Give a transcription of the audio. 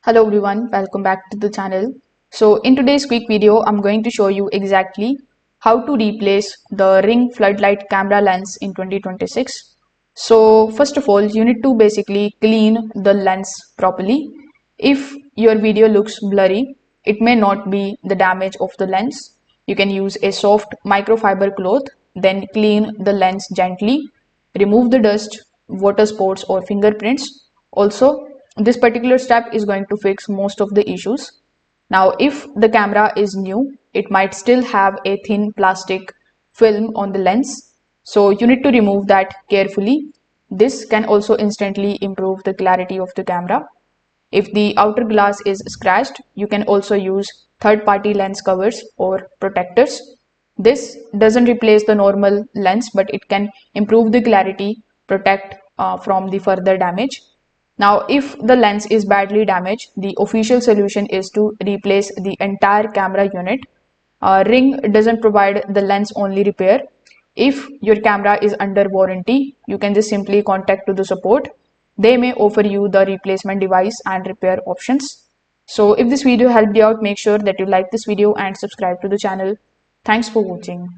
Hello everyone, welcome back to the channel. So in today's quick video, I'm going to show you exactly how to replace the Ring floodlight camera lens in 2026. So first of all, you need to basically clean the lens properly. If your video looks blurry, it may not be the damage of the lens. You can use a soft microfiber cloth, then clean the lens gently, remove the dust, water spots or fingerprints. Also, this particular step is going to fix most of the issues. Now, if the camera is new, it might still have a thin plastic film on the lens. So you need to remove that carefully. This can also instantly improve the clarity of the camera. If the outer glass is scratched, you can also use third-party lens covers or protectors. This doesn't replace the normal lens, but it can improve the clarity, protect from the further damage. Now, if the lens is badly damaged, the official solution is to replace the entire camera unit. Ring doesn't provide the lens only repair. If your camera is under warranty, you can just simply contact to the support. They may offer you the replacement device and repair options. So if this video helped you out, make sure that you like this video and subscribe to the channel. Thanks for watching.